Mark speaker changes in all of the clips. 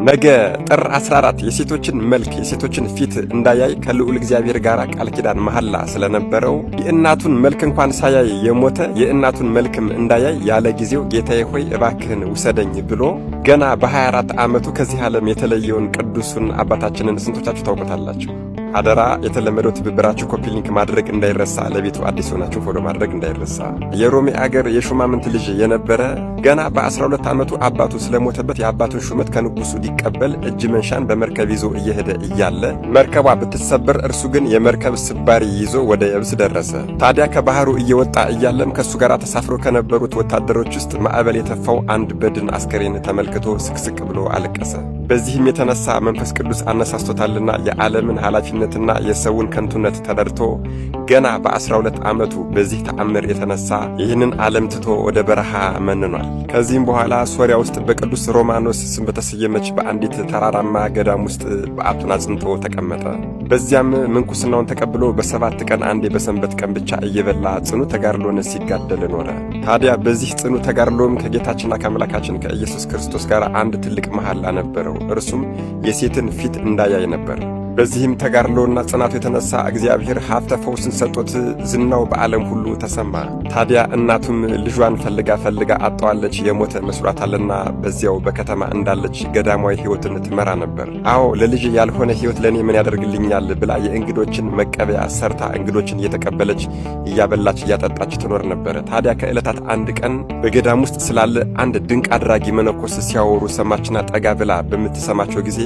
Speaker 1: ነገ ጥር 14 የሴቶችን መልክ የሴቶችን ፊት እንዳያይ ከልዑል እግዚአብሔር ጋር ቃል ኪዳን መሐላ ስለነበረው የእናቱን መልክ እንኳን ሳያይ የሞተ የእናቱን መልክም እንዳያይ ያለ ጊዜው ጌታዬ ሆይ እባክህን ውሰደኝ ብሎ ገና በ24 ዓመቱ ከዚህ ዓለም የተለየውን ቅዱሱን አባታችንን ስንቶቻችሁ ታውቁታላችሁ? አደራ የተለመደው ትብብራችሁ ኮፒ ሊንክ ማድረግ እንዳይረሳ። ለቤቱ አዲስ ሆናችሁ ፎሎ ማድረግ እንዳይረሳ። የሮሜ አገር የሹማምንት ልጅ የነበረ ገና በ12 ዓመቱ አባቱ ስለሞተበት የአባቱን ሹመት ከንጉሱ ሊቀበል እጅ መንሻን በመርከብ ይዞ እየሄደ እያለ መርከቧ ብትሰበር እርሱ ግን የመርከብ ስባሪ ይዞ ወደ የብስ ደረሰ። ታዲያ ከባህሩ እየወጣ እያለም ከሱ ጋር ተሳፍሮ ከነበሩት ወታደሮች ውስጥ ማዕበል የተፋው አንድ በድን አስከሬን ተመልክቶ ስቅስቅ ብሎ አለቀሰ። በዚህም የተነሳ መንፈስ ቅዱስ አነሳስቶታልና የዓለምን ኃላፊነትና የሰውን ከንቱነት ተረድቶ ገና በ12 ዓመቱ በዚህ ተአምር የተነሳ ይህንን ዓለም ትቶ ወደ በረሃ መንኗል። ከዚህም በኋላ ሶርያ ውስጥ በቅዱስ ሮማኖስ ስም በተሰየመች በአንዲት ተራራማ ገዳም ውስጥ በዓቱን አጽንቶ ተቀመጠ። በዚያም ምንኩስናውን ተቀብሎ በ7 ቀን አንዴ በሰንበት ቀን ብቻ እየበላ ጽኑ ተጋድሎን ሲጋደል ኖረ። ታዲያ በዚህ ጽኑ ተጋድሎም ከጌታችንና ከአምላካችን ከኢየሱስ ክርስቶስ ጋር አንድ ትልቅ መሐላ ነበረው። እርሱም የሴትን ፊት እንዳያይ ነበር። በዚህም ተጋድሎና ጽናቱ የተነሳ እግዚአብሔር ሀብተ ፈውስን ሰጥቶት ዝናው በዓለም ሁሉ ተሰማ። ታዲያ እናቱም ልጇን ፈልጋ አጣዋለች፣ የሞተ መስሏታልና በዚያው በከተማ እንዳለች ገዳማዊ ሕይወትን ትመራ ነበር። አዎ ለልጅ ያልሆነ ሕይወት ለኔ ምን ያደርግልኛል ብላ የእንግዶችን መቀበያ ሰርታ እንግዶችን እየተቀበለች እያበላች እያጠጣች ትኖር ነበር። ታዲያ ከዕለታት አንድ ቀን በገዳም ውስጥ ስላለ አንድ ድንቅ አድራጊ መነኮስ ሲያወሩ ሰማችና ጠጋ ብላ በምትሰማቸው ጊዜ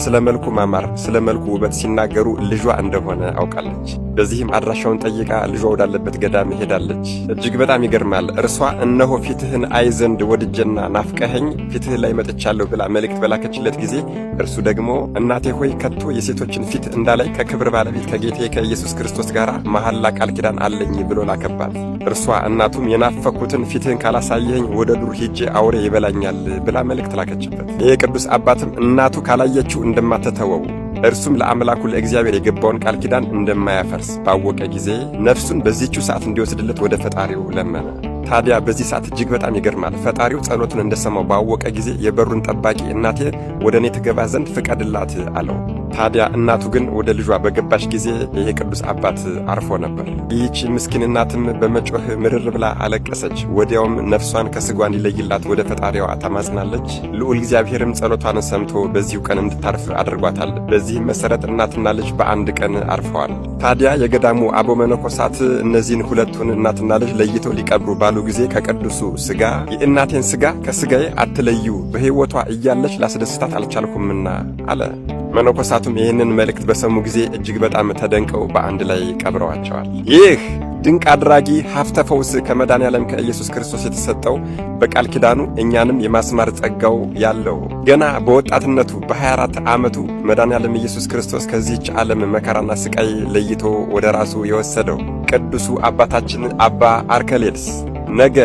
Speaker 1: ስለ መልኩ ማማር ስለ መልኩ ውበት ሲናገሩ ልጇ እንደሆነ አውቃለች። በዚህም አድራሻውን ጠይቃ ልጇ ወዳለበት ገዳም ሄዳለች። እጅግ በጣም ይገርማል። እርሷ እነሆ ፊትህን አይ ዘንድ ወድጀና ናፍቀኸኝ ፊትህ ላይ መጥቻለሁ ብላ መልእክት በላከችለት ጊዜ እርሱ ደግሞ እናቴ ሆይ ከቶ የሴቶችን ፊት እንዳላይ ከክብር ባለቤት ከጌቴ ከኢየሱስ ክርስቶስ ጋር መሐላ ቃል ኪዳን አለኝ ብሎ ላከባት። እርሷ እናቱም የናፈኩትን ፊትህን ካላሳየኸኝ ወደ ዱር ሄጄ አውሬ ይበላኛል ብላ መልእክት ላከችበት። ይህ ቅዱስ አባትም እናቱ ካላየችው እንደማትተወው እርሱም ለአምላኩ ለእግዚአብሔር የገባውን ቃል ኪዳን እንደማያፈርስ ባወቀ ጊዜ ነፍሱን በዚህችው ሰዓት እንዲወስድለት ወደ ፈጣሪው ለመነ። ታዲያ በዚህ ሰዓት እጅግ በጣም ይገርማል። ፈጣሪው ጸሎቱን እንደሰማው ባወቀ ጊዜ የበሩን ጠባቂ እናቴ ወደ እኔ ትገባ ዘንድ ፍቀድላት አለው። ታዲያ እናቱ ግን ወደ ልጇ በገባች ጊዜ ይሄ ቅዱስ አባት አርፎ ነበር። ይህች ምስኪን እናትም በመጮህ ምርር ብላ አለቀሰች። ወዲያውም ነፍሷን ከስጓ እንዲለይላት ወደ ፈጣሪዋ ታማጽናለች። ልዑል እግዚአብሔርም ጸሎቷን ሰምቶ በዚሁ ቀን እንድታርፍ አድርጓታል። በዚህም መሰረት እናትና ልጅ በአንድ ቀን አርፈዋል። ታዲያ የገዳሙ አበው መነኮሳት እነዚህን ሁለቱን እናትና ልጅ ለይተው ሊቀብሩ ባሉ ጊዜ ከቅዱሱ ሥጋ የእናቴን ሥጋ ከሥጋዬ አትለዩ፣ በሕይወቷ እያለች ላስደስታት አልቻልኩምና አለ። መነኮሳቱም ይህንን መልእክት በሰሙ ጊዜ እጅግ በጣም ተደንቀው በአንድ ላይ ቀብረዋቸዋል። ይህ ድንቅ አድራጊ ሀብተ ፈውስ ከመድኃኔዓለም ከኢየሱስ ክርስቶስ የተሰጠው በቃል ኪዳኑ እኛንም የማስማር ጸጋው ያለው ገና በወጣትነቱ በ24 ዓመቱ መድኃኔዓለም ኢየሱስ ክርስቶስ ከዚህች ዓለም መከራና ስቃይ ለይቶ ወደ ራሱ የወሰደው ቅዱሱ አባታችን አባ አርከሌድስ ነገ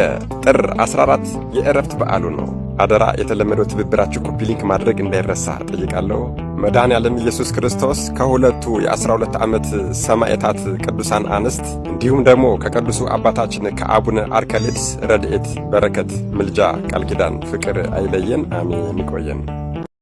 Speaker 1: ጥር 14 የዕረፍት በዓሉ ነው። አደራ የተለመደው ትብብራችሁ ኮፒ ሊንክ ማድረግ እንዳይረሳ ጠይቃለሁ። መድኃኔዓለም ኢየሱስ ክርስቶስ ከሁለቱ የ12 ዓመት ሰማዕታት ቅዱሳን አንስት እንዲሁም ደግሞ ከቅዱሱ አባታችን ከአቡነ አርከሌድስ ረድኤት፣ በረከት፣ ምልጃ፣ ቃል ኪዳን፣ ፍቅር አይለየን። አሜን። ይቆየን።